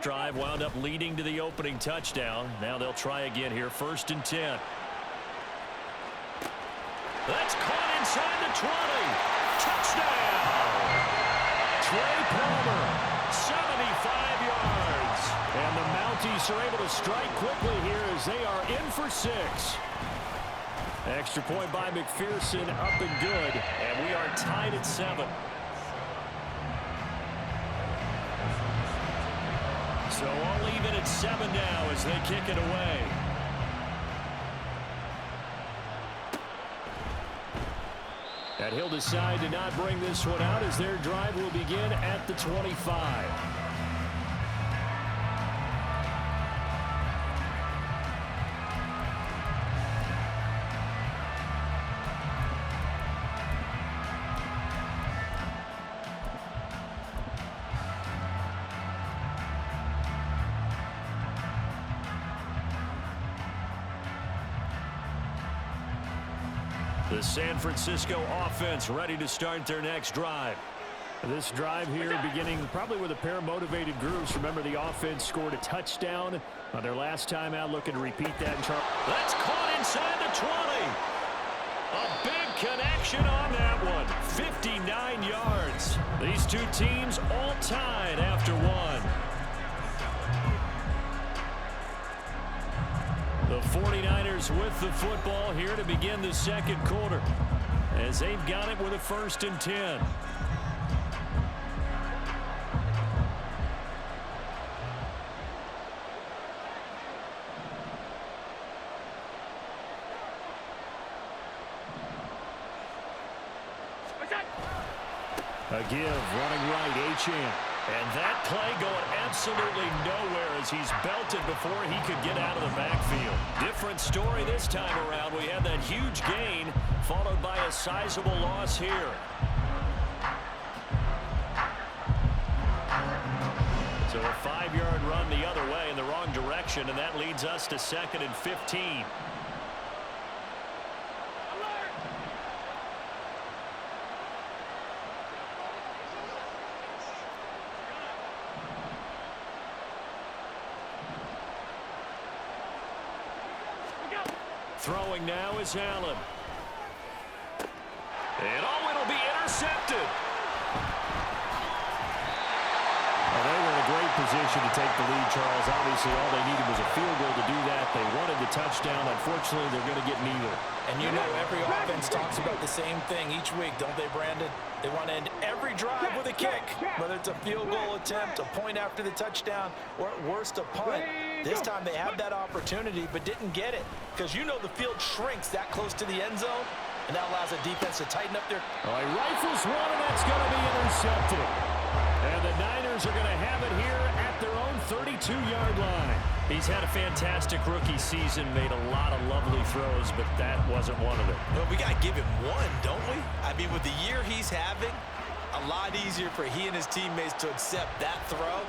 drive wound up leading to the opening touchdown. Now they'll try again here, 1st and 10. That's caught inside the 20. Touchdown! Trey Palmer, 75 yards. And the Mounties are able to strike quickly here as they are in for 6. Extra point by McPherson, up and good. And we are tied at 7. So all even at 7 now as they kick it away. And he'll decide to not bring this one out as their drive will begin at the 25. The San Francisco offense ready to start their next drive. This drive here beginning probably with a pair of motivated groups. Remember, the offense scored a touchdown on their last time out, looking to repeat that. That's caught inside the 20. A big connection on that one. 59 yards. These two teams all tied after one. The 49ers with the football here to begin the second quarter as they've got it with a 1st and 10. A give, running right, Achane. And that play going absolutely nowhere as he's belted before he could get out of the backfield. Different story this time around. We had that huge gain followed by a sizable loss here. So a 5-yard run the other way in the wrong direction, and that leads us to 2nd and 15. Throwing now is Allen. And it'll be intercepted. Well, they were in a great position to take the lead, Charles. Obviously, all they needed was a field goal to do that. They wanted the touchdown. Unfortunately, they're going to get neither. And you know every offense talks about the same thing each week, don't they, Brandon? They want to end every drive with a kick, whether it's a field goal attempt, a point after the touchdown, or at worst, a punt. This time they had that opportunity but didn't get it because you know the field shrinks that close to the end zone, and that allows the defense to tighten up their... He rifles one, and that's going to be intercepted. And the Niners are going to have it here at their own 32-yard line. He's had a fantastic rookie season, made a lot of lovely throws, but that wasn't one of them. Well, we got to give him one, don't we? I mean, with the year he's having, a lot easier for he and his teammates to accept that throw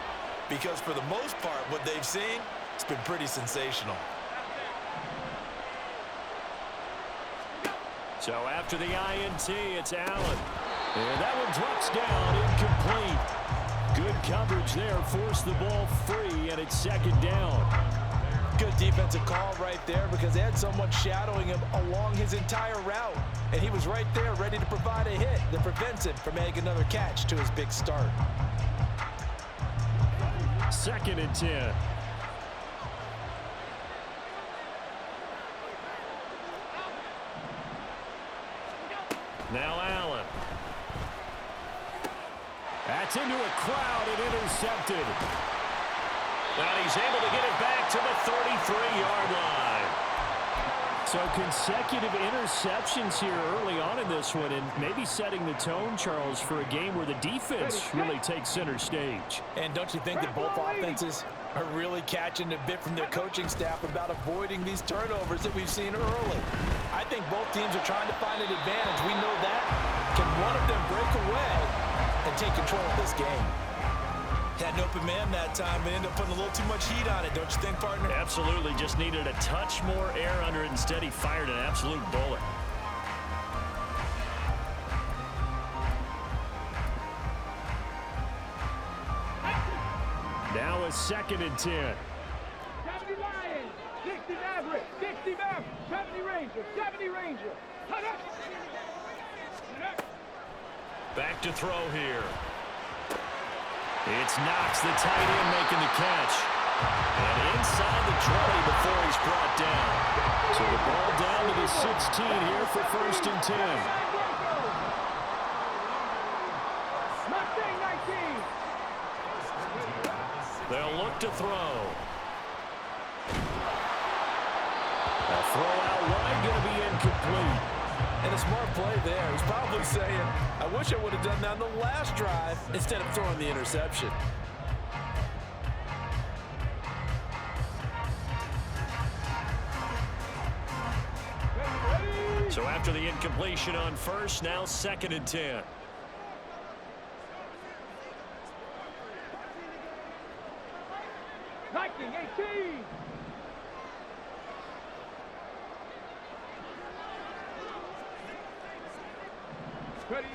because for the most part, what they've seen, it's been pretty sensational. So after the INT, it's Allen. And that one drops down, incomplete. Good coverage there, forced the ball free, and it's 2nd down. Good defensive call right there because they had someone shadowing him along his entire route. And he was right there ready to provide a hit that prevents him from making another catch to his big start. 2nd and 10. Now Allen. That's into a crowd and intercepted. And he's able to get it back to the 33-yard line. So consecutive interceptions here early on in this one, and maybe setting the tone, Charles, for a game where the defense really takes center stage. And don't you think that both offenses are really catching a bit from their coaching staff about avoiding these turnovers that we've seen early? I think both teams are trying to find an advantage. We know that. Can one of them break away and take control of this game? Had an open man that time and ended up putting a little too much heat on it, don't you think, partner? Absolutely. Just needed a touch more air under it. Instead, he fired an absolute bullet. Now a 2nd and 10. 70 Lions, 60 Maverick, 60 Maverick, 70 Ranger, 70 Ranger. Back to throw here. It's Knox, the tight end, making the catch. And inside the 20 before he's brought down. So the ball down to the 16 here for 1st and 10. Mustang 19. They'll look to throw. A throw out wide, going to be incomplete. And a smart play there. He's probably saying, I wish I would have done that on the last drive instead of throwing the interception. So after the incompletion on 1st, now 2nd and 10. Viking 18. Ready.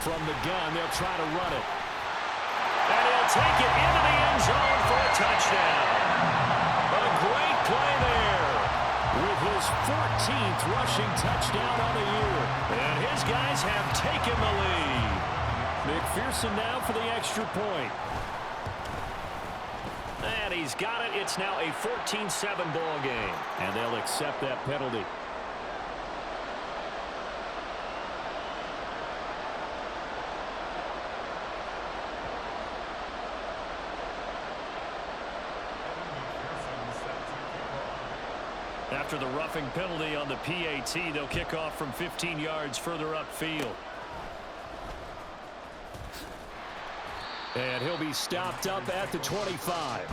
From the gun, they'll try to run it. And he'll take it into the end zone for a touchdown. A great play there with his 14th rushing touchdown on the year. And his guys have taken the lead. McPherson now for the extra point. And he's got it. It's now a 14-7 ball game. And they'll accept that penalty. After the roughing penalty on the PAT, they'll kick off from 15 yards further upfield. And he'll be stopped up at the 25.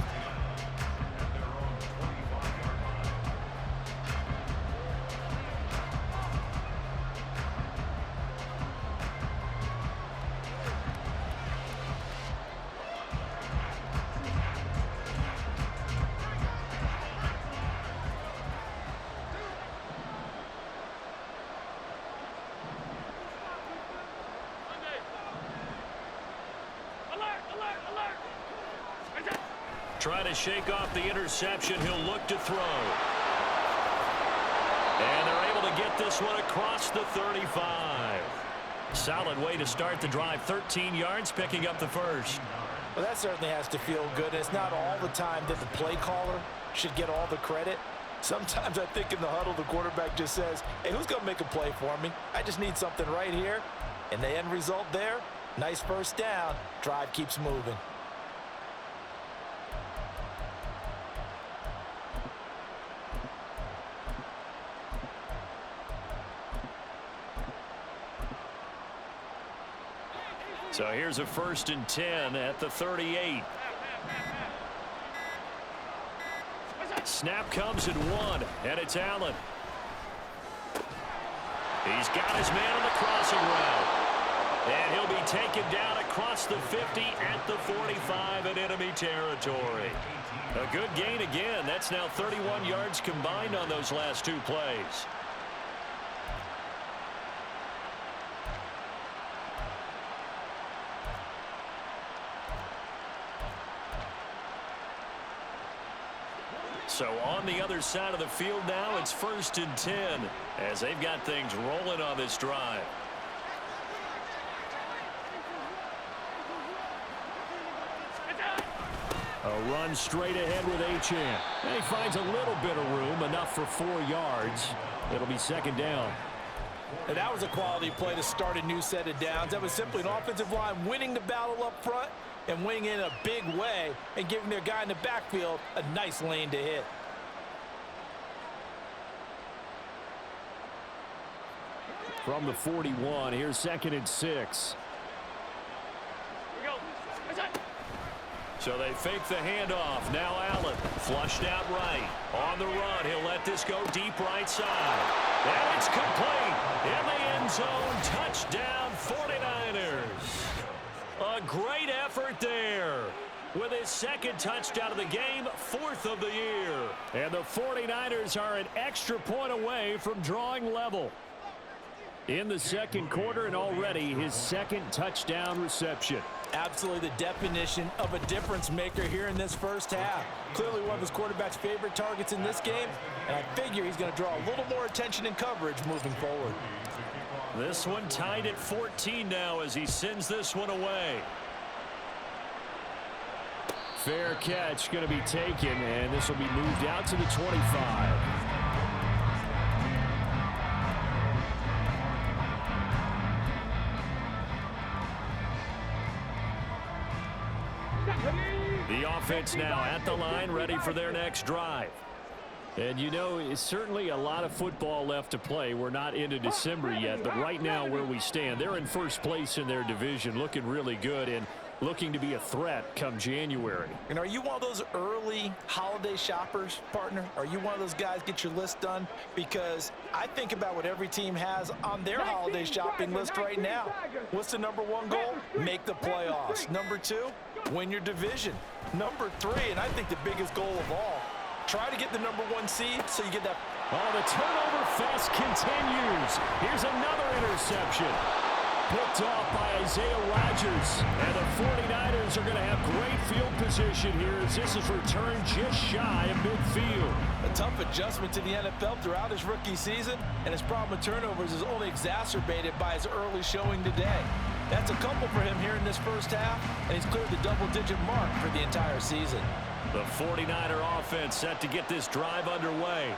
Trying to shake off the interception. He'll look to throw. And they're able to get this one across the 35. Solid way to start the drive. 13 yards, picking up the first. Well, that certainly has to feel good. It's not all the time that the play caller should get all the credit. Sometimes I think in the huddle, the quarterback just says, hey, who's going to make a play for me? I just need something right here. And the end result there, nice first down. Drive keeps moving. So here's a 1st and 10 at the 38. Snap comes at 1, and it's Allen. He's got his man on the crossing route. And he'll be taken down across the 50 at the 45 in enemy territory. A good gain again. That's now 31 yards combined on those last 2 plays. So on the other side of the field now, it's 1st and 10 as they've got things rolling on this drive. A run straight ahead with Achane. And he finds a little bit of room, enough for 4 yards. It'll be 2nd down. And that was a quality play to start a new set of downs. That was simply an offensive line winning the battle up front and winning in a big way and giving their guy in the backfield a nice lane to hit. From the 41, here's 2nd and 6. So they fake the handoff. Now Allen flushed out right. On the run, he'll let this go deep right side. And it's complete. In the end zone, touchdown 49ers. A great effort there. With his 2nd touchdown of the game, 4th of the year. And the 49ers are an extra point away from drawing level. In the 2nd quarter, and already his 2nd touchdown reception. Absolutely the definition of a difference maker here in this first half. Clearly one of his quarterback's favorite targets in this game, and I figure he's going to draw a little more attention and coverage moving forward. This one tied at 14 now as he sends this one away. Fair catch going to be taken, and this will be moved out to the 25. The offense now at the line, ready for their next drive. And you know, it's certainly a lot of football left to play. We're not into December yet, but right now where we stand, they're in first place in their division, looking really good and looking to be a threat come January. And are you one of those early holiday shoppers, partner? Are you one of those guys get your list done? Because I think about what every team has on their holiday shopping list right now. What's the number one goal? Make the playoffs. Number two, win your division. Number three, and I think the biggest goal of all, try to get the number one seed so you get that. Oh, the turnover fest continues. Here's another interception. Picked off by Isaiah Rodgers. And the 49ers are going to have great field position here as this is returned just shy of midfield. A tough adjustment to the NFL throughout his rookie season, and his problem with turnovers is only exacerbated by his early showing today. That's a couple for him here in this first half, and he's cleared the double-digit mark for the entire season. The 49er offense set to get this drive underway.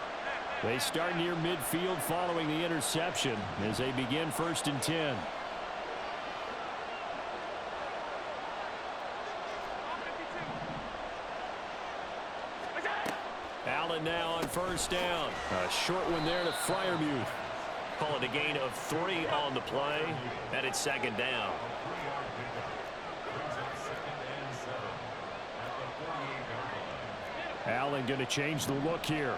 They start near midfield following the interception as they begin 1st and 10. Allen now on 1st down. A short one there to Freiermuth. Call it a gain of 3 on the play, and it's 2nd down. Allen going to change the look here.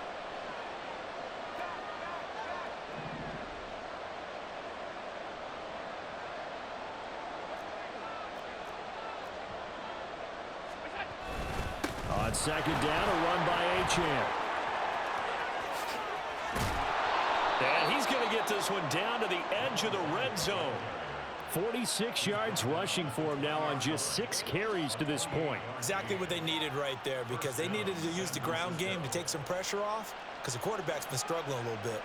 On 2nd down, a run by Achane. And he's going to get this one down to the edge of the red zone. 46 yards rushing for him now on just 6 carries to this point. Exactly what they needed right there, because they needed to use the ground game to take some pressure off, because the quarterback's been struggling a little bit.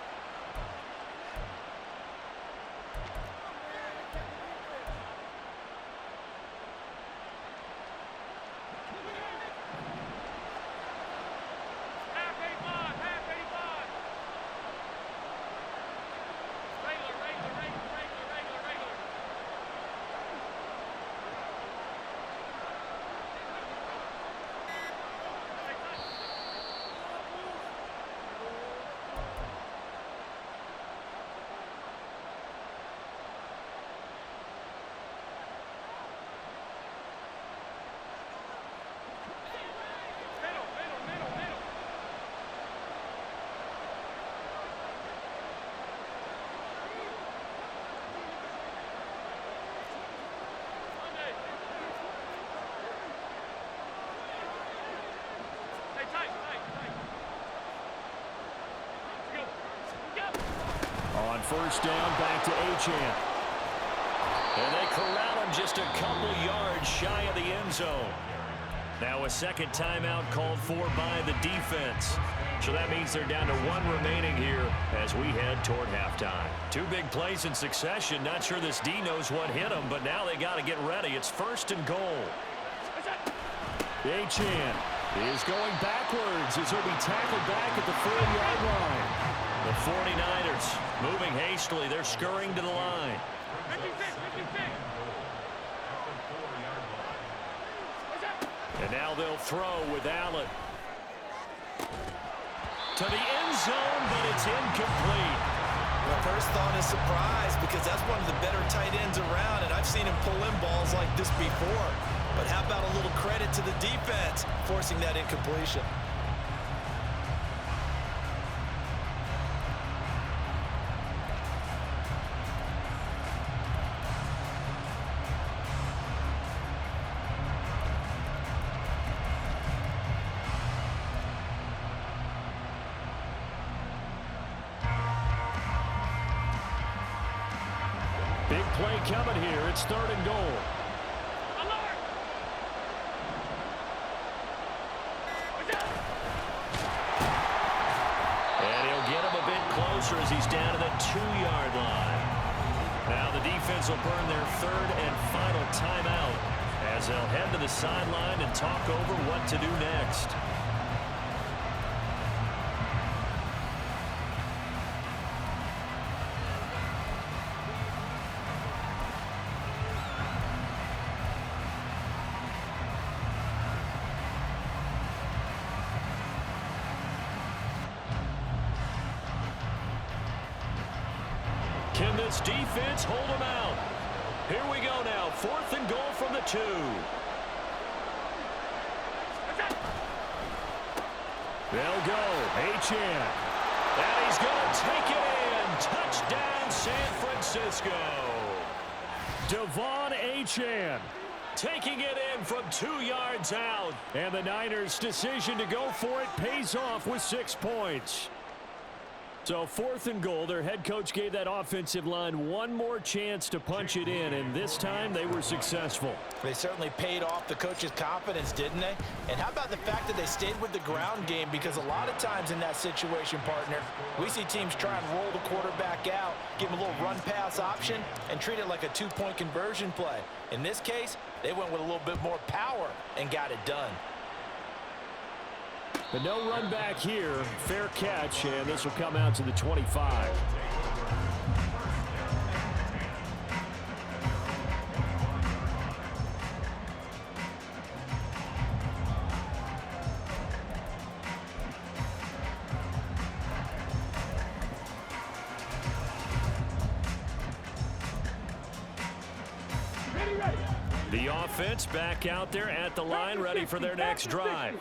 On 1st down, back to Achane. And they corral him just a couple yards shy of the end zone. Now a 2nd timeout called for by the defense. So that means they're down to 1 remaining here as we head toward halftime. 2 big plays in succession. Not sure this D knows what hit him, but now they got to get ready. It's 1st and goal. Achane is going backwards as he'll be tackled back at the 4-yard line. The 49ers moving hastily. They're scurrying to the line. 56. And now they'll throw with Allen. To the end zone, but it's incomplete. My first thought is surprise, because that's one of the better tight ends around, and I've seen him pull in balls like this before. But how about a little credit to the defense forcing that incompletion? Big play coming here. It's 3rd and goal. closer as he's down to the 2-yard line. Now the defense will burn their third and final timeout as they'll head to the sideline and talk over what to do next. Can this defense hold them out? Here we go now. 4th and goal from the 2. They'll go. Achane. And he's going to take it in. Touchdown, San Francisco. Devon Achane taking it in from 2 yards out. And the Niners' decision to go for it pays off with 6 points. So 4th and goal, their head coach gave that offensive line one more chance to punch it in, and this time they were successful. They certainly paid off the coach's confidence, didn't they? And how about the fact that they stayed with the ground game? Because a lot of times in that situation, partner, we see teams try and roll the quarterback out, give him a little run-pass option, and treat it like a 2-point conversion play. In this case, they went with a little bit more power and got it done. But no run back here. Fair catch, and this will come out to the 25. The offense back out there at the line, ready for their next drive.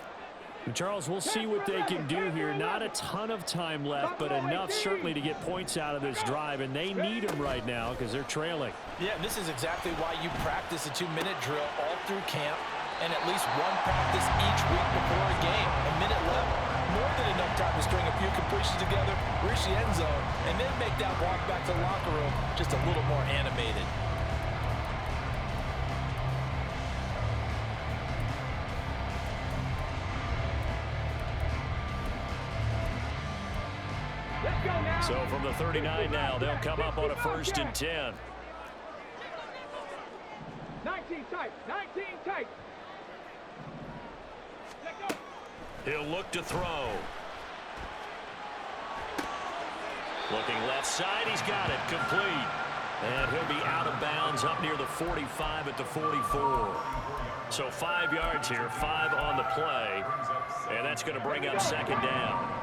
Charles, we'll see what they can do here. Not a ton of time left, but enough certainly to get points out of this drive, and they need them right now because they're trailing. Yeah, this is exactly why you practice a 2-minute drill all through camp and at least one practice each week before a game. A minute left, more than enough time to string a few completions together, reach the end zone, and then make that walk back to the locker room just a little more animated. So from the 39 now, they'll come up on a 1st and 10. 19 tight, 19 tight. He'll look to throw. Looking left side, he's got it, complete. And he'll be out of bounds up near the 45 at the 44. So 5 yards here, 5 on the play. And that's going to bring up 2nd down.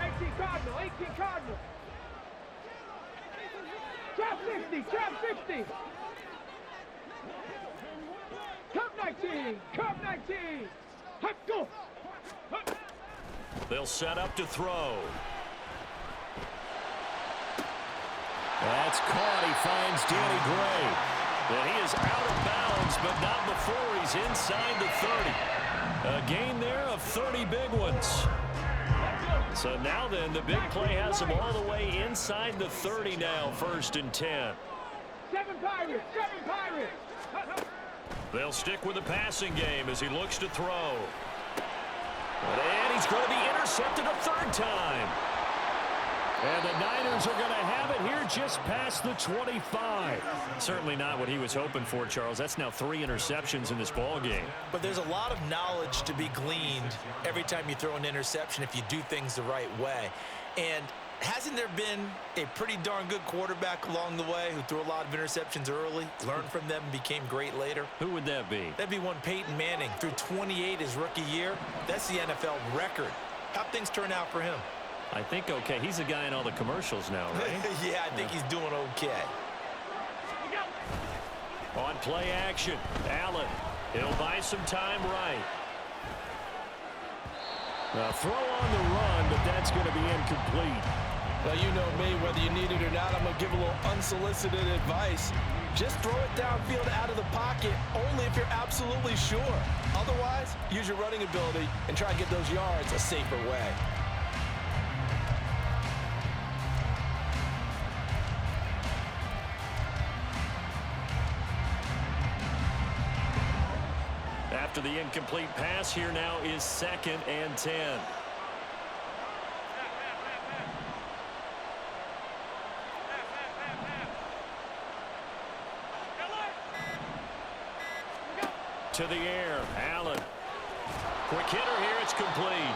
18 Cardinal, 18 Cardinal. Trap 60, trap 60. Cup 19, cup 19. Hut, go. Hut. They'll set up to throw. That's caught. He finds Danny Gray. And he is out of bounds, but not before he's inside the 30. A gain there of 30 big ones. So now then, the big play has him all the way inside the 30 now, 1st and 10. 7 Pirates, 7 Pirates. They'll stick with the passing game as he looks to throw. And he's going to be intercepted a 3rd time. And the Niners are going to have it here just past the 25. Certainly not what he was hoping for, Charles. That's now 3 interceptions in this ball game. But there's a lot of knowledge to be gleaned every time you throw an interception if you do things the right way. And hasn't there been a pretty darn good quarterback along the way who threw a lot of interceptions early, learned from them, became great later? Who would that be? That'd be one Peyton Manning. Threw 28 his rookie year. That's the NFL record. How'd things turn out for him? I think okay. He's the guy in all the commercials now, right? Yeah, I think he's doing okay. On play action, Allen. He'll buy some time right. Throw on the run, but that's going to be incomplete. Well, you know me, whether you need it or not, I'm going to give a little unsolicited advice. Just throw it downfield out of the pocket only if you're absolutely sure. Otherwise, use your running ability and try to get those yards a safer way. After the incomplete pass, here now is 2nd and 10. to the air. Allen. Quick hitter here. It's complete.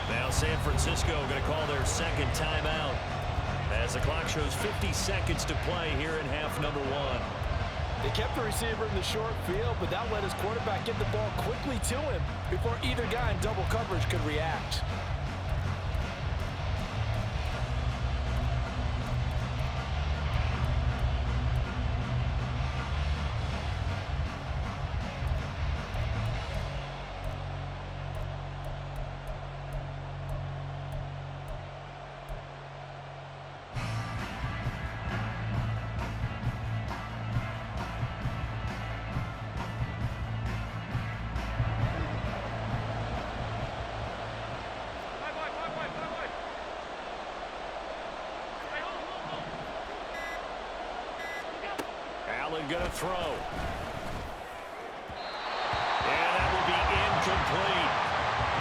Now San Francisco going to call their second timeout as the clock shows 50 seconds to play here in half number one. They kept the receiver in the short field, but that let his quarterback get the ball quickly to him before either guy in double coverage could react. Allen going to throw. And that will be incomplete.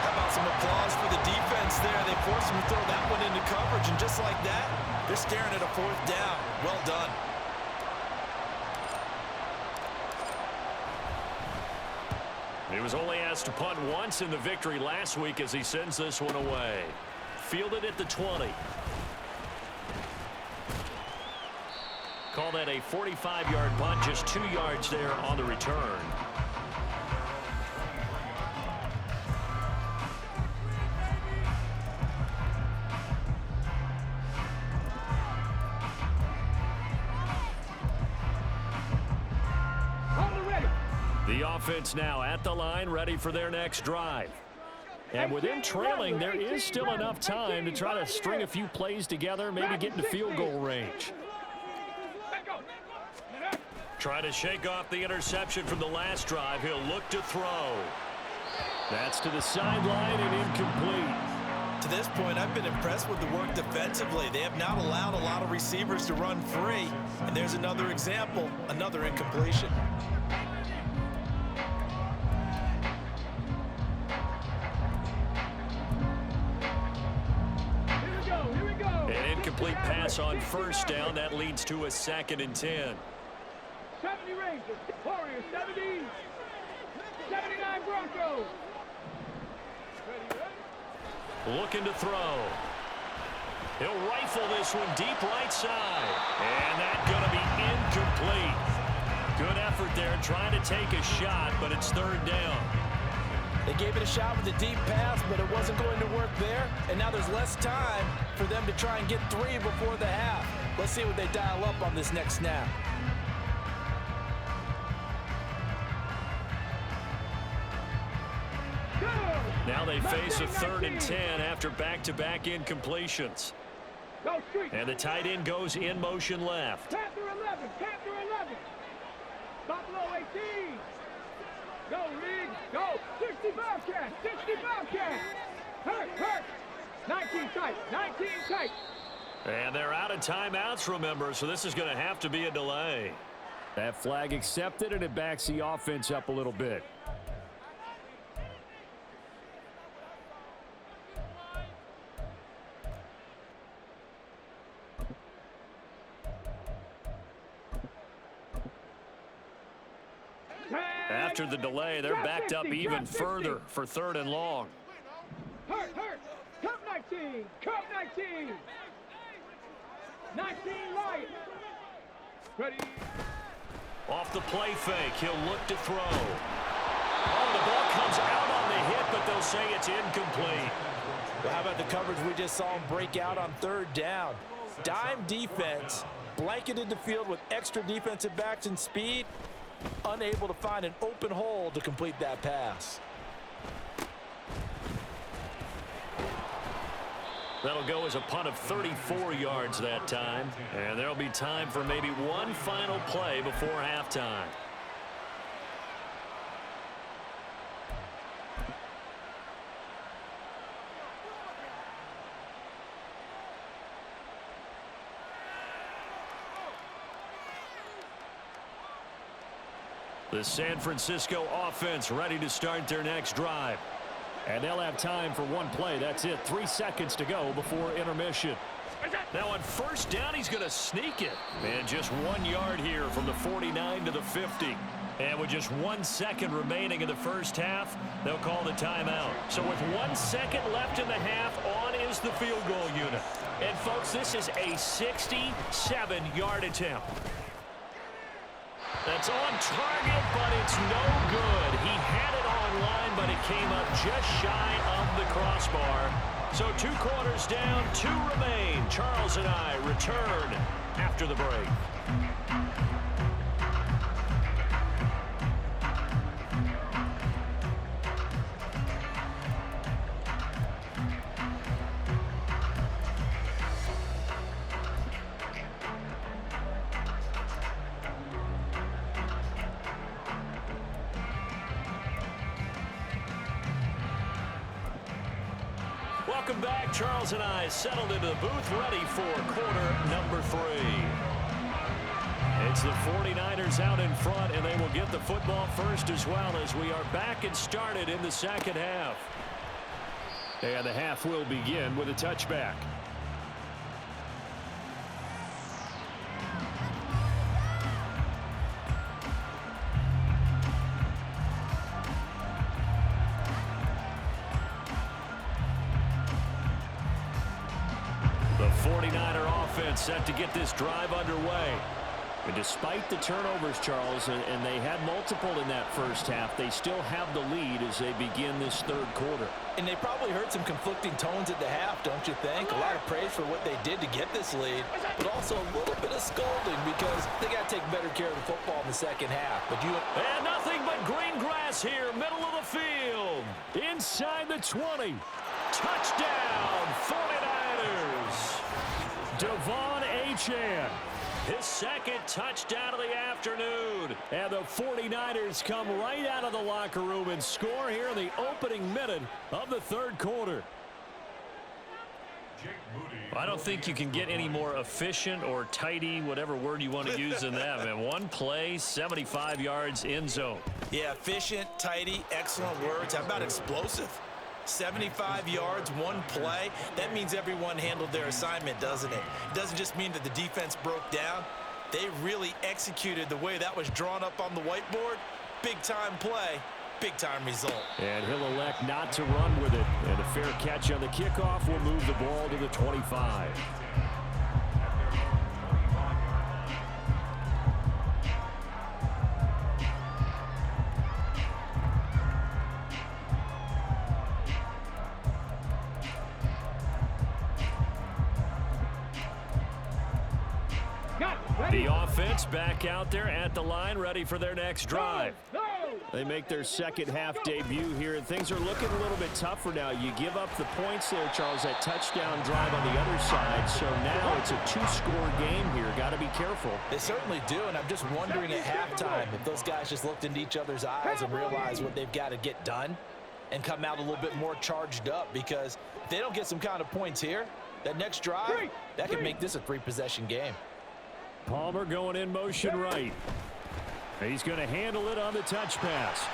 How about some applause for the defense there? They forced him to throw that one into coverage, and just like that, they're staring at a fourth down. Well done. He was only asked to punt once in the victory last week as he sends this one away. Fielded at the 20. Call that a 45-yard punt, just 2 yards there on the return. The offense now at the line, ready for their next drive. And with them trailing, there is still enough time to try to string a few plays together, maybe get into field goal range. Try to shake off the interception from the last drive. He'll look to throw. That's to the sideline and incomplete. To this point, I've been impressed with the work defensively. They have not allowed a lot of receivers to run free. And there's another example, another incompletion. Here we go. An incomplete pass on first down. That leads to a 2nd and 10. 70 Rangers, Warriors 70, 79 Broncos. Looking to throw. He'll rifle this one deep right side. And that's going to be incomplete. Good effort there trying to take a shot, but it's 3rd down. They gave it a shot with a deep pass, but it wasn't going to work there. And now there's less time for them to try and get 3 before the half. Let's see what they dial up on this next snap. Now they face a 3rd and 10 after back-to-back incompletions. And the tight end goes in motion left. Panther 11, Panther 11. Buffalo 18. Go, Reed, go. 60 Bobcat, 60 Bobcat. Hurt. 19 tight, 19 tight. And they're out of timeouts, remember, so this is going to have to be a delay. That flag accepted, and it backs the offense up a little bit. After the delay, they're backed up even further for 3rd and long. Hurt. Cup 19, Cup 19. 19 Lions. Ready. Off the play fake, he'll look to throw. Oh, the ball comes out on the hit, but they'll say it's incomplete. Well, how about the coverage we just saw him break out on 3rd down? Dime defense, blanketed the field with extra defensive backs and speed, unable to find an open hole to complete that pass. That'll go as a punt of 34 yards that time. And there'll be time for maybe one final play before halftime. The San Francisco offense ready to start their next drive. And they'll have time for one play. That's it. 3 seconds to go before intermission. Now on 1st down, he's going to sneak it. And just 1 yard here from the 49 to the 50. And with just 1 second remaining in the first half, they'll call the timeout. So with 1 second left in the half, on is the field goal unit. And, folks, this is a 67-yard attempt. That's on target, but it's no good. He had it online, but it came up just shy of the crossbar. So 2 quarters down, 2 remain. Charles and I return after the break. Welcome back. Charles and I settled into the booth, ready for quarter number 3. It's the 49ers out in front, and they will get the football first as well as we are back and started in the second half. And the half will begin with a touchback. The 49er offense set to get this drive underway. And despite the turnovers, Charles, and they had multiple in that first half, they still have the lead as they begin this third quarter. And they probably heard some conflicting tones at the half, don't you think? A lot of praise for what they did to get this lead, but also a little bit of scolding because they got to take better care of the football in the second half. And nothing but green grass here, middle of the field. Inside the 20. Touchdown, 49ers. Devon Achane. His second touchdown of the afternoon. And the 49ers come right out of the locker room and score here in the opening minute of the third quarter. I don't think you can get any more efficient or tidy, whatever word you want to use than that, man. One play, 75 yards, end zone. Yeah, efficient, tidy, excellent words. How about explosive? 75 yards, one play. That means everyone handled their assignment, doesn't it? It doesn't just mean that the defense broke down. They really executed the way that was drawn up on the whiteboard. Big-time play, big-time result. And he'll elect not to run with it. And a fair catch on the kickoff will move the ball to the 25. The offense back out there at the line, ready for their next drive. They make their second half debut here, and things are looking a little bit tougher now. You give up the points there, Charles, that touchdown drive on the other side. So now it's a 2-score game here. Got to be careful. They certainly do, and I'm just wondering at halftime if those guys just looked into each other's eyes and realized what they've got to get done and come out a little bit more charged up, because if they don't get some kind of points here, that next drive, that could make this a 3-possession game. Palmer going in motion right. He's going to handle it on the touch pass.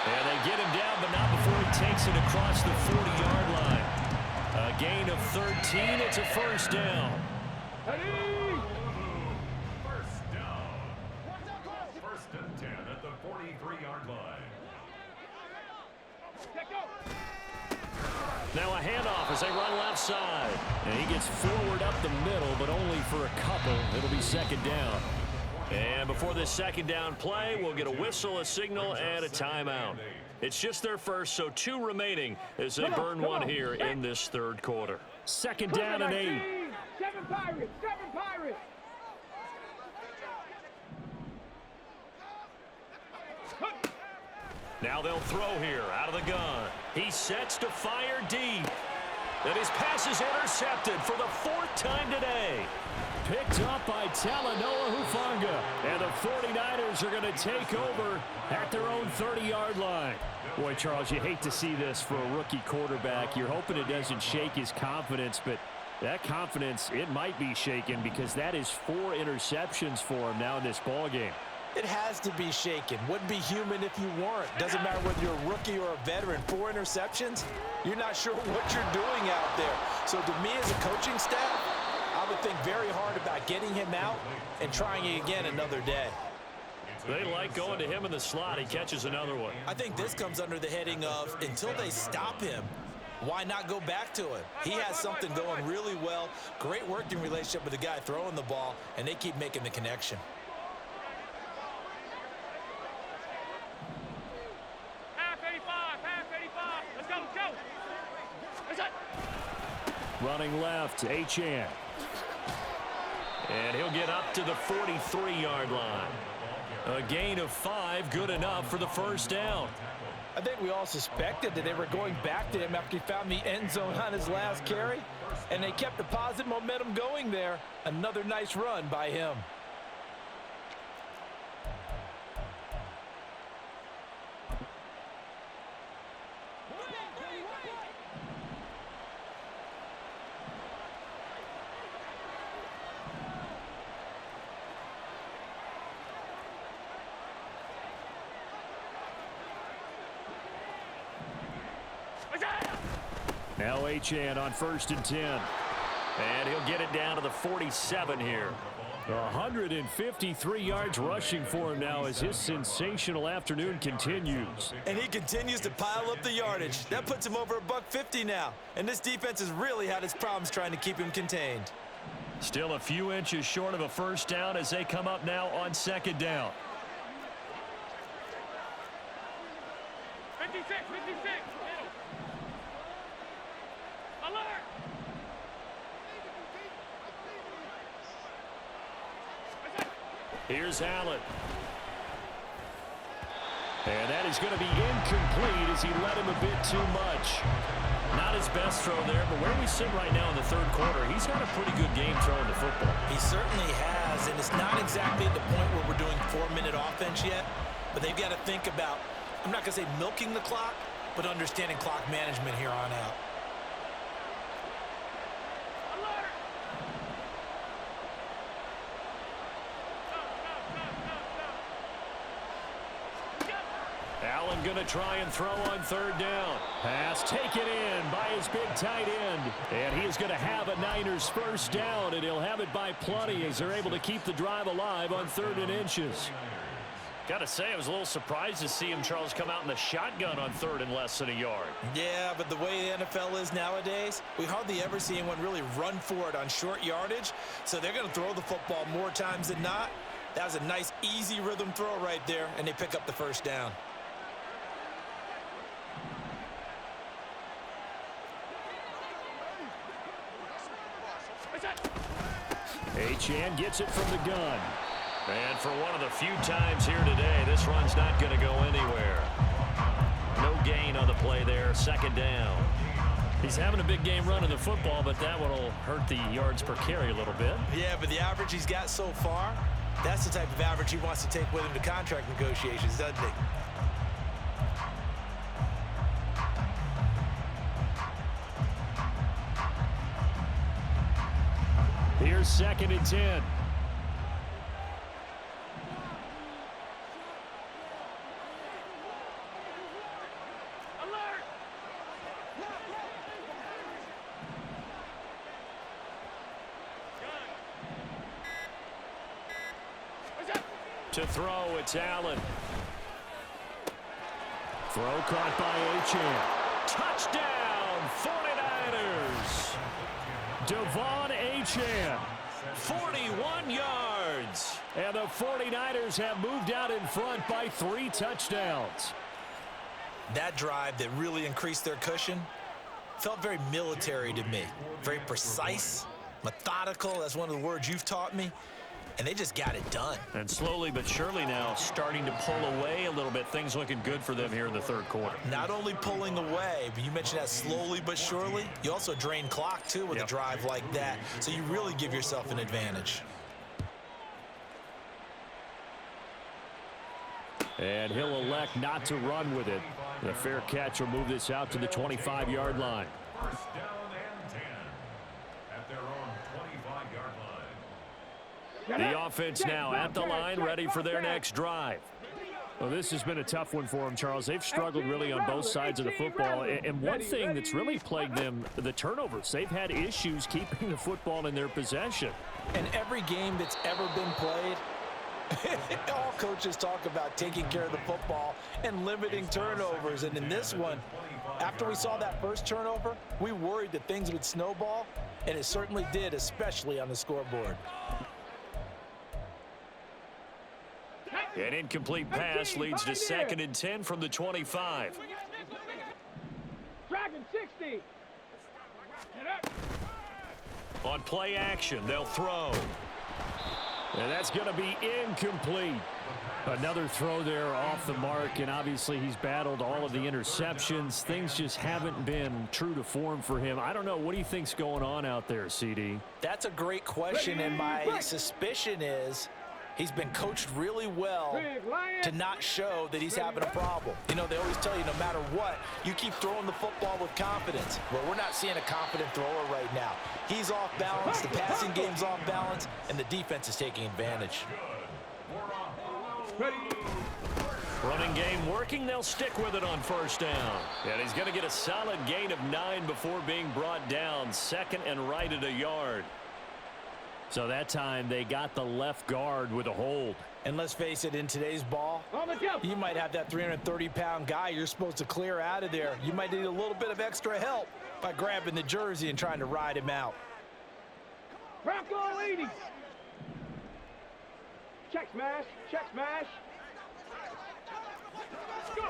And they get him down, but not before he takes it across the 40-yard line. A gain of 13. It's a first down. First down. First and 10 at the 43-yard line. Now a handoff as they run left side. And he gets forward up the middle, but only for a couple. It'll be second down. And before this second down play, we'll get a whistle, a signal, and a timeout. It's just their first, so 2 remaining as they burn one here in this third quarter. Second down and 8. 7 Pirates, 7 Pirates. Now they'll throw here out of the gun. He sets to fire deep. And his pass is intercepted for the 4th time today. Picked up by Talanoa Hufanga. And the 49ers are going to take over at their own 30-yard line. Boy, Charles, you hate to see this for a rookie quarterback. You're hoping it doesn't shake his confidence, but that confidence, it might be shaken because that is 4 interceptions for him now in this ballgame. It has to be shaken. Wouldn't be human if you weren't. Doesn't matter whether you're a rookie or a veteran. 4 interceptions, you're not sure what you're doing out there. So to me as a coaching staff, I would think very hard about getting him out and trying it again another day. They like going to him in the slot. He catches another one. I think this comes under the heading of until they stop him, why not go back to him? He has something going really well. Great working relationship with the guy throwing the ball, and they keep making the connection. Half 85. Let's go. Let's go. Running left, Achane. And he'll get up to the 43-yard line. A gain of 5, good enough for the first down. I think we all suspected that they were going back to him after he found the end zone on his last carry, and they kept the positive momentum going there. Another nice run by him. Now Achane on 1st and 10. And he'll get it down to the 47 here. 153 yards rushing for him now as his sensational afternoon continues. And he continues to pile up the yardage. That puts him over $150 now. And this defense has really had its problems trying to keep him contained. Still a few inches short of a first down as they come up now on 2nd down. 56. Alert. Here's Allen. And that is going to be incomplete as he led him a bit too much. Not his best throw there, but where we sit right now in the 3rd quarter, he's got a pretty good game throwing the football. He certainly has, and it's not exactly at the point where we're doing 4-minute offense yet, but they've got to think about, I'm not going to say milking the clock, but understanding clock management here on out. Allen going to try and throw on 3rd down. Pass taken in by his big tight end. And he is going to have a Niners first down, and he'll have it by plenty as they're able to keep the drive alive on 3rd and inches. Got to say, I was a little surprised to see him, Charles, come out in the shotgun on 3rd and less than a yard. Yeah, but the way the NFL is nowadays, we hardly ever see anyone really run for it on short yardage. So they're going to throw the football more times than not. That was a nice, easy rhythm throw right there, and they pick up the first down. Achane gets it from the gun. And for one of the few times here today, this run's not going to go anywhere. No gain on the play there, 2nd down. He's having a big game running the football, but that one will hurt the yards per carry a little bit. Yeah, but the average he's got so far, that's the type of average he wants to take with him to contract negotiations, doesn't he? Here's 2nd and 10. To throw, it's Allen. Throw caught by Achane. Touchdown, 49ers. Devon Achane, 41 yards. And the 49ers have moved out in front by 3 touchdowns. That drive that really increased their cushion felt very military to me. Very precise, methodical. That's one of the words you've taught me. And they just got it done. And slowly but surely now starting to pull away a little bit. Things looking good for them here in the 3rd quarter. Not only pulling away, but you mentioned that slowly but surely. You also drain clock, too, with a drive like that. So you really give yourself an advantage. And he'll elect not to run with it. The fair catch will move this out to the 25-yard line. First down and 10 at their own 25-yard line. The offense now at the line, ready for their next drive. Well, this has been a tough one for them, Charles. They've struggled really on both sides of the football. And one thing that's really plagued them, the turnovers. They've had issues keeping the football in their possession. In every game that's ever been played, All coaches talk about taking care of the football and limiting turnovers. And in this one, after we saw that first turnover, we worried that things would snowball, and it certainly did, especially on the scoreboard. An incomplete pass leads to 2nd and 10 from the 25. Dragon 60. On play action, they'll throw. And that's going to be incomplete. Another throw there off the mark, and obviously he's battled all of the interceptions. Things just haven't been true to form for him. I don't know. What do you think's going on out there, CD? That's a great question, and my suspicion is he's been coached really well to not show that he's having a problem. You know, they always tell you no matter what, you keep throwing the football with confidence. Well, we're not seeing a confident thrower right now. He's off balance, the passing game's off balance, and the defense is taking advantage. Running game working. They'll stick with it on 1st down. And he's going to get a solid gain of 9 before being brought down. 2nd and right at a yard. So that time they got the left guard with a hold. And let's face it, in today's ball, you might have that 330-pound guy you're supposed to clear out of there. You might need a little bit of extra help by grabbing the jersey and trying to ride him out. Bronco 80. Check smash. Check smash. Go.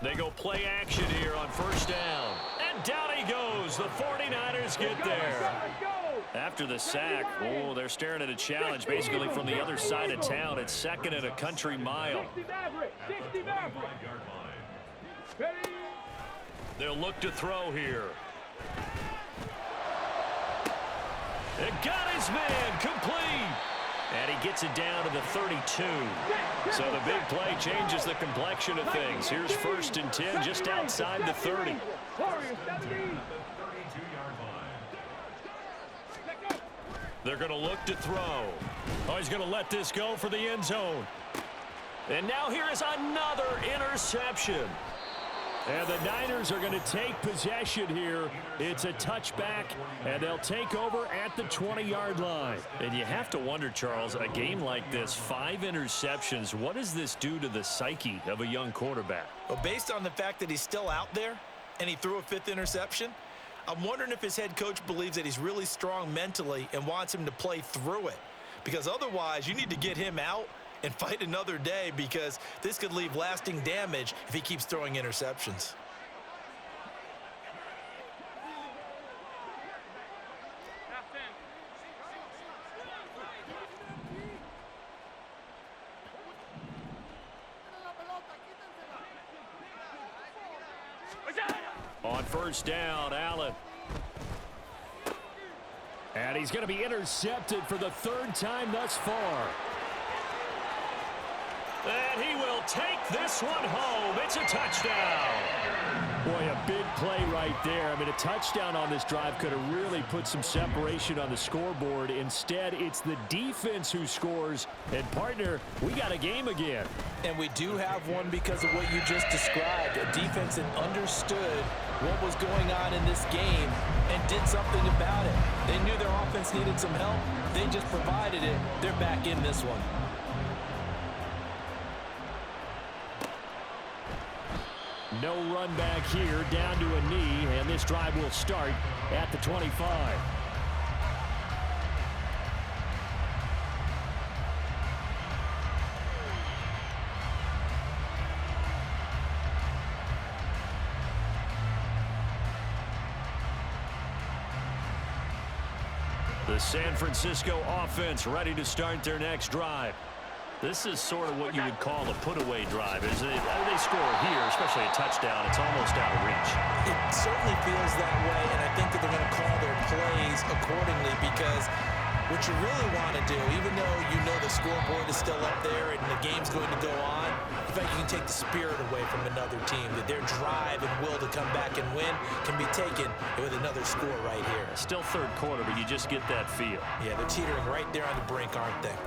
They go play action here on 1st down. And down he goes. The 49ers get there. After the sack, oh, they're staring at a challenge basically from the other side of town. It's 2nd and a country mile. 60 Maverick. Ready. They'll look to throw here. It got his man complete. And he gets it down to the 32. So the big play changes the complexion of things. Here's 1st and 10 just outside the 30. They're going to look to throw. Oh, he's going to let this go for the end zone. And now here is another interception. And the Niners are going to take possession here. It's a touchback, and they'll take over at the 20-yard line. And you have to wonder, Charles, a game like this, 5 interceptions, what does this do to the psyche of a young quarterback? Well, based on the fact that he's still out there and he threw a 5th interception, I'm wondering if his head coach believes that he's really strong mentally and wants him to play through it. Because otherwise, you need to get him out and fight another day, because this could leave lasting damage if he keeps throwing interceptions. On 1st down, Allen. And he's going to be intercepted for the 3rd time thus far. And he will take this one home. It's a touchdown. Boy, a big play right there. I mean, a touchdown on this drive could have really put some separation on the scoreboard. Instead, it's the defense who scores. And, partner, we got a game again. And we do have one because of what you just described. A defense that understood what was going on in this game and did something about it. They knew their offense needed some help. They just provided it. They're back in this one. No run back here, down to a knee, and this drive will start at the 25. The San Francisco offense ready to start their next drive. This is sort of what you would call a put-away drive, isn't it? They score here, especially a touchdown. It's almost out of reach. It certainly feels that way, and I think that they're going to call their plays accordingly, because what you really want to do, even though you know the scoreboard is still up there and the game's going to go on, in fact, you can take the spirit away from another team, that their drive and will to come back and win can be taken with another score right here. Still 3rd quarter, but you just get that feel. Yeah, they're teetering right there on the brink, aren't they?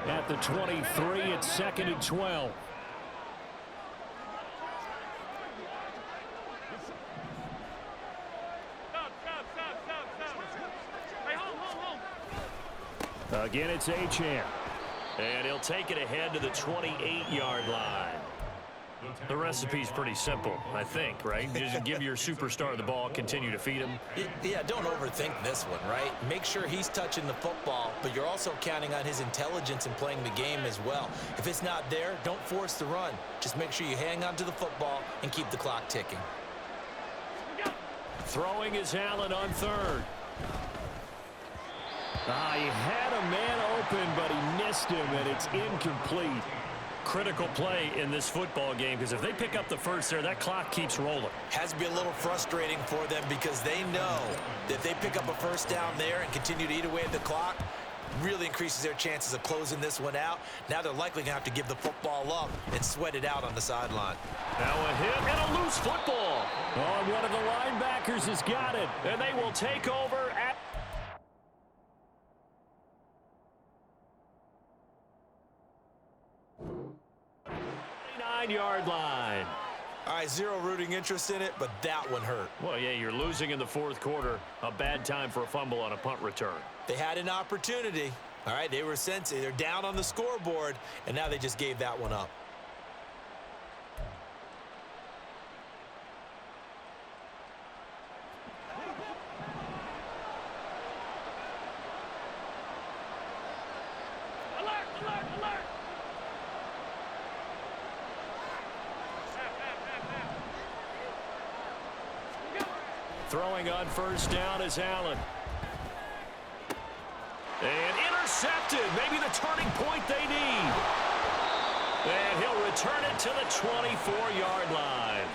At the 23, it's 2nd and 12. Again, it's Achane. And he'll take it ahead to the 28-yard line. The recipe's pretty simple, I think, right? Just give your superstar the ball, continue to feed him. Yeah, don't overthink this one, right? Make sure he's touching the football, but you're also counting on his intelligence in playing the game as well. If it's not there, don't force the run. Just make sure you hang on to the football and keep the clock ticking. Throwing is Allen on third. He had a man open, but he missed him, and it's incomplete. Critical play in this football game, because if they pick up the first there, that clock keeps rolling. Has to be a little frustrating for them because they know that if they pick up a first down there and continue to eat away at the clock, really increases their chances of closing this one out. Now they're likely going to have to give the football up and sweat it out on the sideline. Now a hit and a loose football. Oh, one of the linebackers has got it, and they will take over at 29-yard line. All right, zero rooting interest in it, but that one hurt. Well, yeah, you're losing in the fourth quarter. A bad time for a fumble on a punt return. They had an opportunity. All right, they were sensitive. They're down on the scoreboard, and now they just gave that one up. Throwing on first down is Allen. And intercepted. Maybe the turning point they need. And he'll return it to the 24-yard line.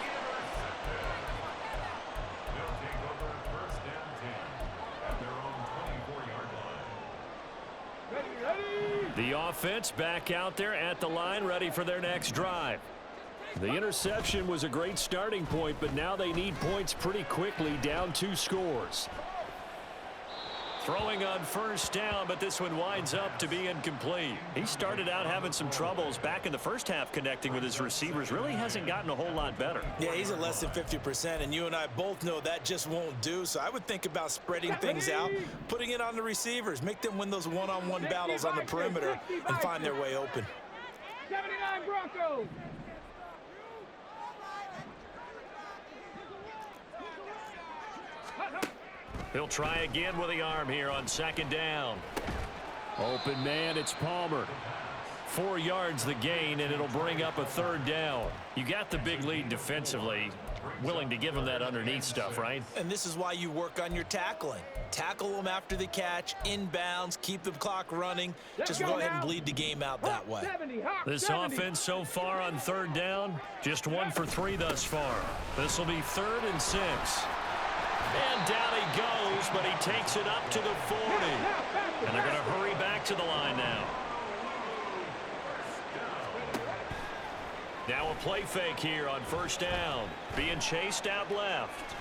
They'll take over first and 10 at their own 24-yard line. Ready. The offense back out there at the line, ready for their next drive. The interception was a great starting point, but now they need points pretty quickly, down 2 scores. Throwing on first down, but this one winds up to be incomplete. He started out having some troubles back in the first half connecting with his receivers. Really hasn't gotten a whole lot better. Yeah, he's at less than 50%, and you and I both know that just won't do. So I would think about spreading things out, putting it on the receivers, make them win those one-on-one battles on the perimeter and find their way open. 79 Broncos. He'll try again with the arm here on second down. Open man, it's Palmer. 4 yards the gain, and it'll bring up a third down. You got the big lead defensively. Willing to give him that underneath stuff, right? And this is why you work on your tackling. Tackle them after the catch, inbounds, keep the clock running. Just go ahead and bleed the game out that way. This offense so far on third down, just 1 for 3 thus far. This will be 3rd and 6. And down he goes, but he takes it up to the 40. And they're going to hurry back to the line now. Now a play fake here on first down. Being chased out left.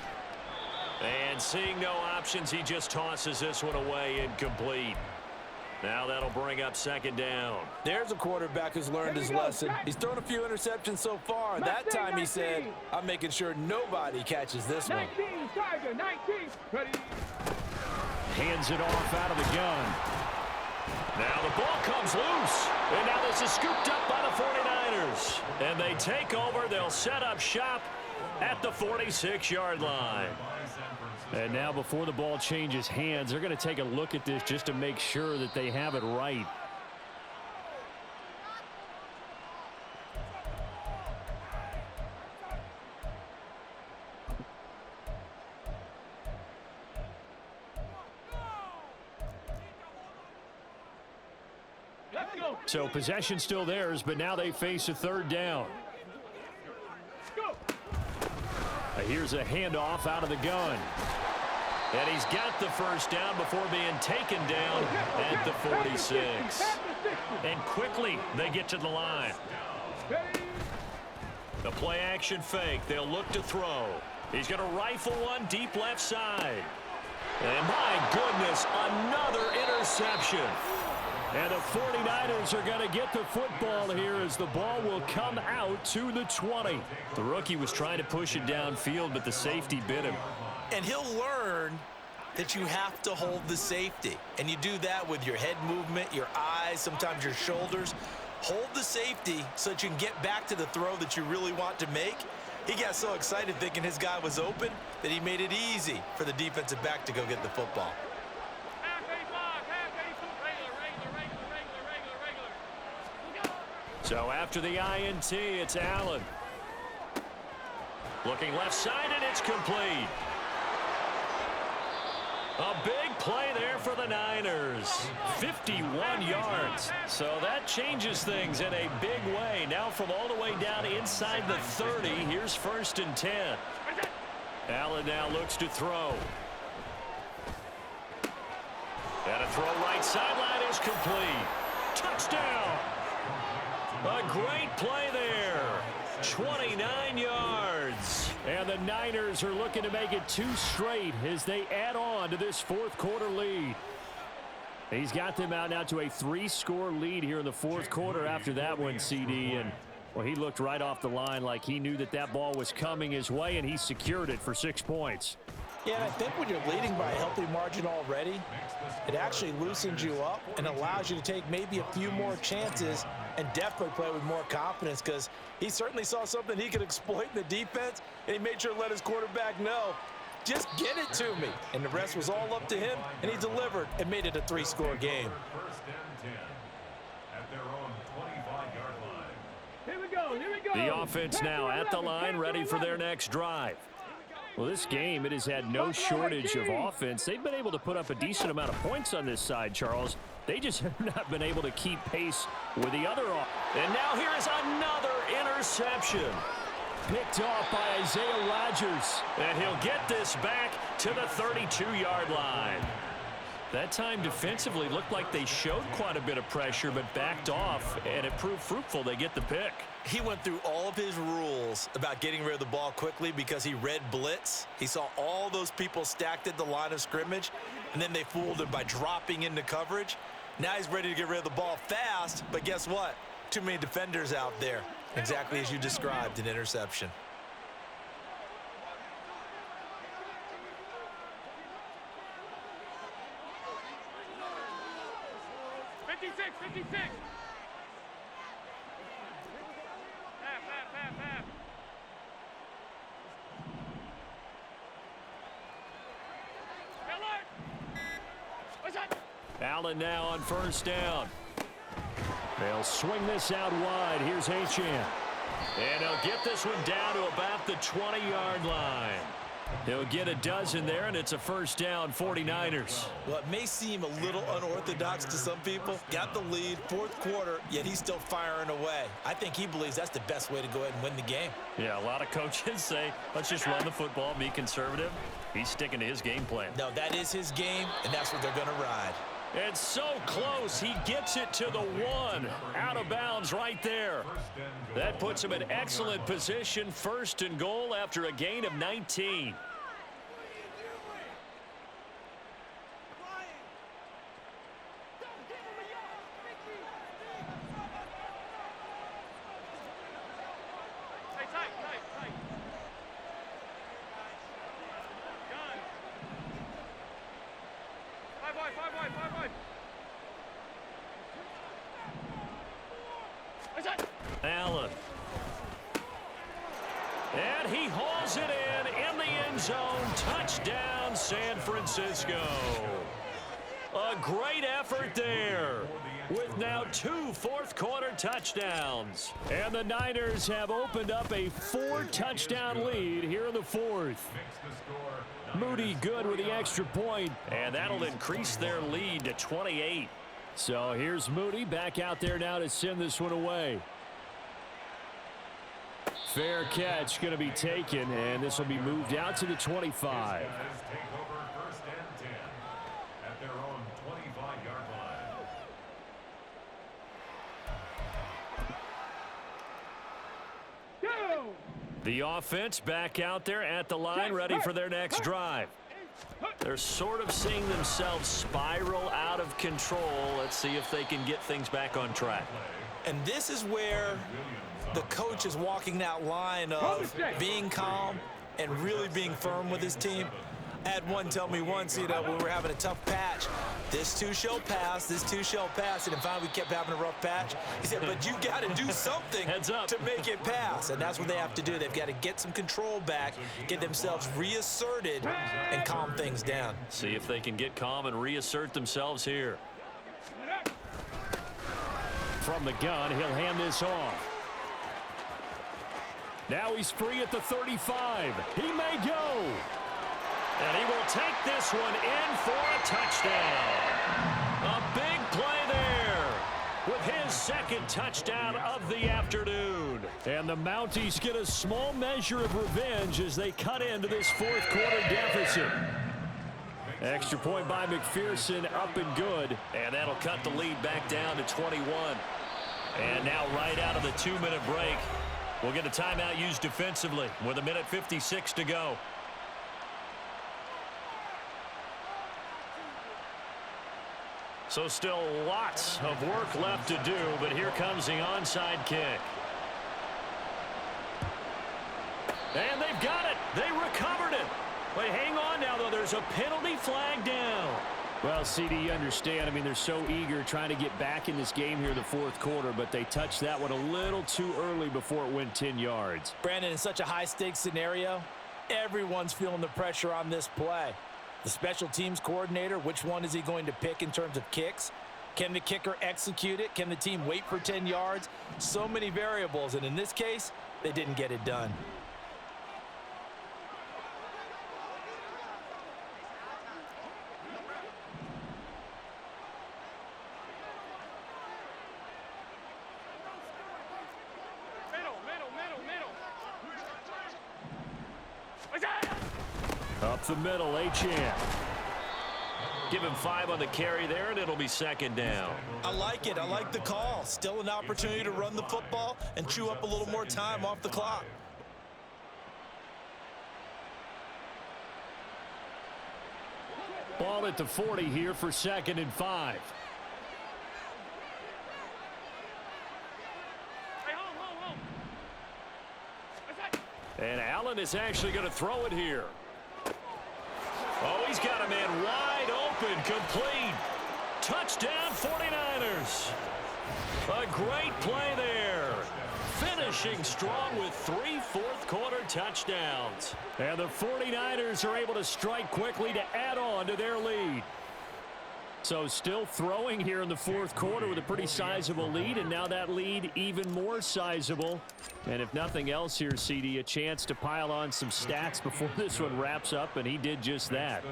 And seeing no options, he just tosses this one away, incomplete. Now that'll bring up second down. There's a quarterback who's learned his lesson. He's thrown a few interceptions so far. That time he said, I'm making sure nobody catches this one. 19, Tiger, 19. Ready. Hands it off out of the gun. Now the ball comes loose. And now this is scooped up by the 49ers. And they take over. They'll set up shop at the 46-yard line. And now before the ball changes hands, they're going to take a look at this just to make sure that they have it right. So possession still theirs, but now they face a third down. Here's a handoff out of the gun. And he's got the first down before being taken down at the 46. And quickly they get to the line. The play action fake. They'll look to throw. He's going to rifle one deep left side. And my goodness, another interception. And the 49ers are going to get the football here as the ball will come out to the 20. The rookie was trying to push it downfield, but the safety bit him. And he'll learn that you have to hold the safety. And you do that with your head movement, your eyes, sometimes your shoulders. Hold the safety so that you can get back to the throw that you really want to make. He got so excited thinking his guy was open that he made it easy for the defensive back to go get the football. So after the INT, it's Allen. Looking left side, and it's complete. A big play there for the Niners. 51 yards. So that changes things in a big way. Now from all the way down inside the 30, here's 1st and 10. Allen now looks to throw. And a throw right sideline is complete. Touchdown! A great play there. 29 yards. And the Niners are looking to make it 2 straight as they add on to this 4th quarter lead. He's got them out now to a 3-score lead here in the 4th quarter after that one, CD. And, well, he looked right off the line like he knew that that ball was coming his way, and he secured it for 6 points. Yeah, and I think when you're leading by a healthy margin already, it actually loosens you up and allows you to take maybe a few more chances and definitely play with more confidence, because he certainly saw something he could exploit in the defense, and he made sure to let his quarterback know, just get it to me. And the rest was all up to him, and he delivered and made it a 3-score game. 1st and 10 at their own 25-yard line. Here we go, here we go. The offense now at the line, ready for their next drive. Well, this game, it has had no shortage of offense. They've been able to put up a decent amount of points on this side, Charles. They just have not been able to keep pace with the other. And now here is another interception. Picked off by Isaiah Rodgers. And he'll get this back to the 32-yard line. That time defensively looked like they showed quite a bit of pressure but backed off, and it proved fruitful. They get the pick. He went through all of his rules about getting rid of the ball quickly because he read blitz. He saw all those people stacked at the line of scrimmage, and then they fooled him by dropping into coverage. Now he's ready to get rid of the ball fast, but guess what? Too many defenders out there. Exactly as you described, an interception. Allen now on 1st down. They'll swing this out wide. Here's Achane. And he'll get this one down to about the 20-yard line. He'll get a dozen there, and it's a 1st down, 49ers. Well, it may seem a little unorthodox to some people. Got the lead, 4th quarter, yet he's still firing away. I think he believes that's the best way to go ahead and win the game. Yeah, a lot of coaches say, let's just run the football, be conservative. He's sticking to his game plan. No, that is his game, and that's what they're going to ride. It's so close. He gets it to the 1. Out of bounds right there. That puts him in excellent position. 1st and goal after a gain of 19. Allen. And he hauls it in the end zone. Touchdown, San Francisco. A great effort there with now 2 4th-quarter touchdowns. And the Niners have opened up a 4-touchdown lead here in the 4th. Moody good with the extra point, and that'll increase their lead to 28. So here's Moody back out there now to send this one away. Fair catch going to be taken, and this will be moved out to the 25. Take over 1st and 10 at their own 25-yard line. Go! The offense back out there at the line, ready for their next drive. They're sort of seeing themselves spiral out of control. Let's see if they can get things back on track. And this is where the coach is walking that line of being calm and really being firm with his team. Had one tell me once, when we were having a tough patch, this too shall pass, this too shall pass. And if finally we kept having a rough patch, he said, but you got to do something to make it pass. And that's what they have to do. They've got to get some control back, get themselves reasserted, and calm things down. See if they can get calm and reassert themselves here. From the gun, he'll hand this off. Now he's free at the 35. He may go. And he will take this one in for a touchdown. A big play there with his second touchdown of the afternoon. And the Mounties get a small measure of revenge as they cut into this fourth quarter deficit. Extra point by McPherson, up and good. And that'll cut the lead back down to 21. And now right out of the 2-minute break, we'll get a timeout used defensively with 1:56 to go. So still lots of work left to do, but here comes the onside kick. And they've got it. They recovered it. Wait, hang on now, though. There's a penalty flag down. Well, CD, you understand. I mean, they're so eager trying to get back in this game here in the fourth quarter, but they touched that one a little too early before it went 10 yards. Brandon, in such a high-stakes scenario, everyone's feeling the pressure on this play. The special teams coordinator, which one is he going to pick in terms of kicks? Can the kicker execute it? Can the team wait for 10 yards? So many variables, and in this case, they didn't get it done. Up the middle, Achane. Give him 5 on the carry there, and it'll be second down. I like it. I like the call. Still an opportunity to run the football and chew up a little more time off the clock. Ball at the 40 here for 2nd and 5. And Allen is actually going to throw it here. Oh, he's got a man wide open, complete. Touchdown, 49ers. A great play there. Finishing strong with 3 fourth-quarter touchdowns. And the 49ers are able to strike quickly to add on to their lead. So still throwing here in the fourth quarter with a pretty sizable lead, and now that lead even more sizable. And if nothing else here, CD, a chance to pile on some stats before this one wraps up, and he did just that.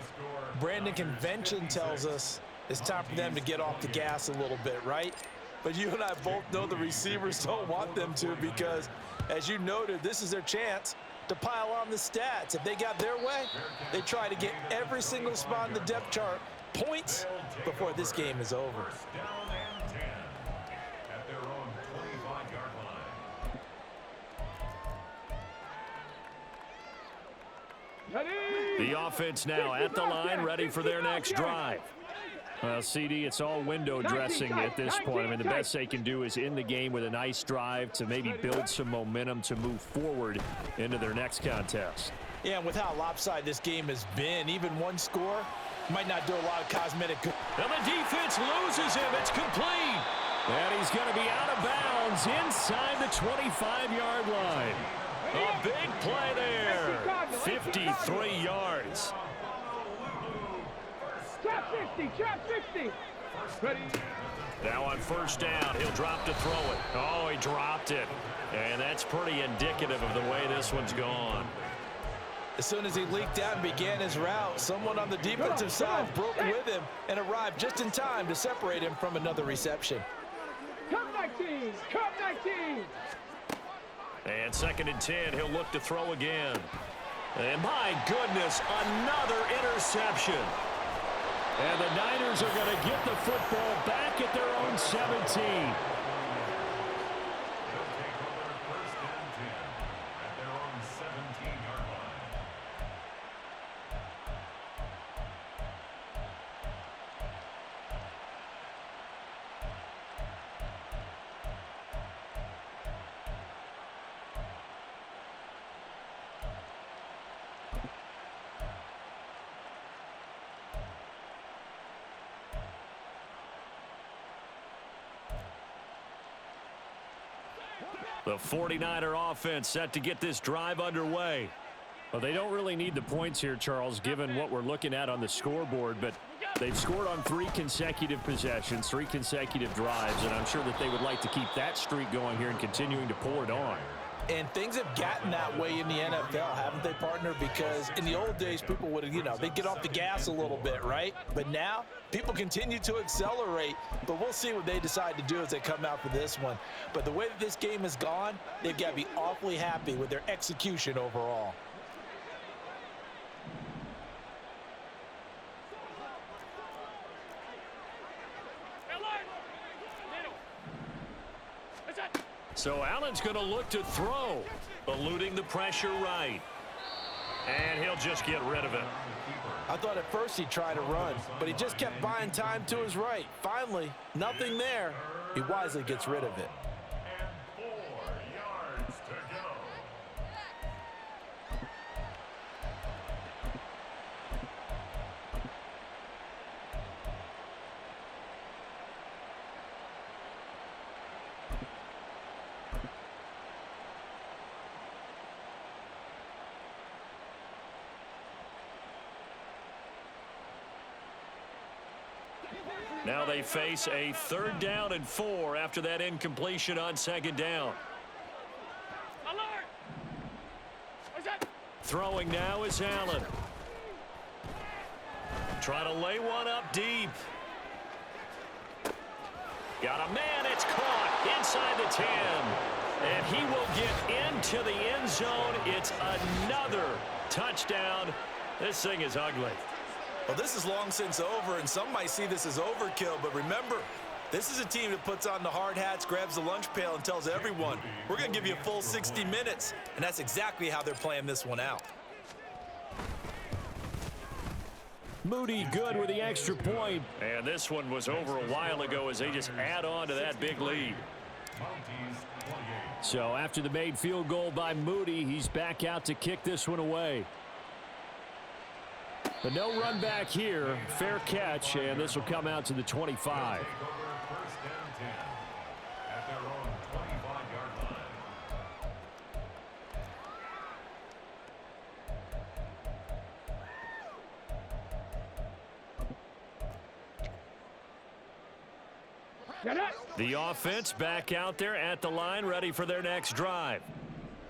Brandon, convention tells us it's time for them to get off the gas a little bit, right? But you and I both know the receivers don't want them to because, as you noted, this is their chance to pile on the stats. If they got their way, they try to get every single spot in the depth chart points before this game is over. Down and 10 at their own 25-yard line. The offense now at the line, ready for their next drive. Well, CD, it's all window dressing at this point. I mean, the best they can do is in the game with a nice drive to maybe build some momentum to move forward into their next contest. Yeah, and with how lopsided this game has been, even one score might not do a lot of cosmetic good. And the defense loses him. It's complete. And he's going to be out of bounds inside the 25-yard line. A big play there. 53 yards. Trap 60, trap 60. Ready. Now on first down, he'll drop to throw it. Oh, he dropped it. And that's pretty indicative of the way this one's gone. As soon as he leaked out and began his route, someone on the defensive side broke with him and arrived just in time to separate him from another reception. Come 19, come 19. And 2nd and 10, he'll look to throw again. And my goodness, another interception. And the Niners are going to get the football back at their own 17. The 49er offense set to get this drive underway. Well, they don't really need the points here, Charles, given what we're looking at on the scoreboard, but they've scored on 3 consecutive possessions, 3 consecutive drives, and I'm sure that they would like to keep that streak going here and continuing to pour it on. And things have gotten that way in the NFL, haven't they, partner? Because in the old days, people would, they'd get off the gas a little bit, right? But now, people continue to accelerate. But we'll see what they decide to do as they come out for this one. But the way that this game has gone, they've got to be awfully happy with their execution overall. So Allen's going to look to throw, eluding the pressure right. And he'll just get rid of it. I thought at first he'd try to run, but he just kept buying time to his right. Finally, nothing there. He wisely gets rid of it. And 4 yards to go. Now they face a 3rd down and 4 after that incompletion on 2nd down. Throwing now is Allen. Trying to lay one up deep. Got a man, it's caught inside the 10. And he will get into the end zone. It's another touchdown. This thing is ugly. Well, this is long since over, and some might see this as overkill, but remember, this is a team that puts on the hard hats, grabs the lunch pail, and tells everyone, we're going to give you a full 60 minutes, and that's exactly how they're playing this one out. Moody good with the extra point. And this one was over a while ago as they just add on to that big lead. So after the made field goal by Moody, he's back out to kick this one away. But no run back here. Fair catch, and this will come out to the 25. First and 10 at their own 25-yard line. The offense back out there at the line, ready for their next drive.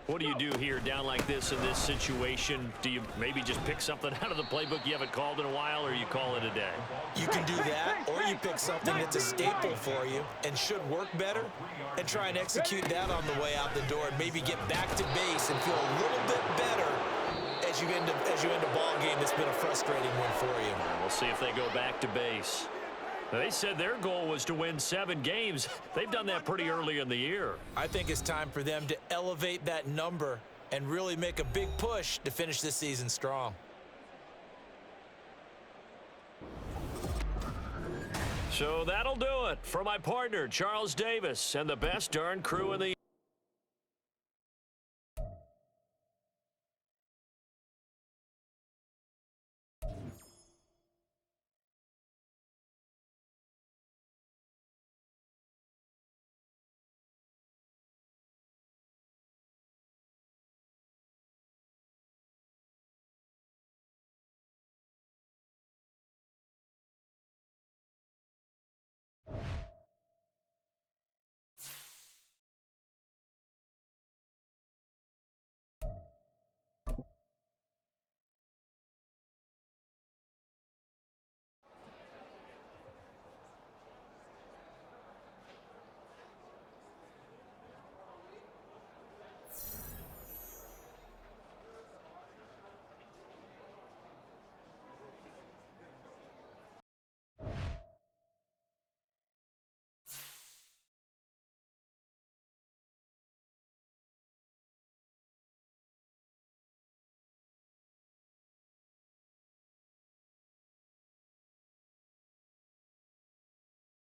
What do you do here down like this in this situation? Do you maybe just pick something out of the playbook you haven't called in a while, or you call it a day? You can do that, or you pick something that's a staple for you and should work better and try and execute that on the way out the door and maybe get back to base and feel a little bit better as you end a ball game that's been a frustrating one for you. We'll see if they go back to base. They said their goal was to win 7 games. They've done that pretty early in the year. I think it's time for them to elevate that number and really make a big push to finish this season strong. So that'll do it for my partner, Charles Davis, and the best darn crew in the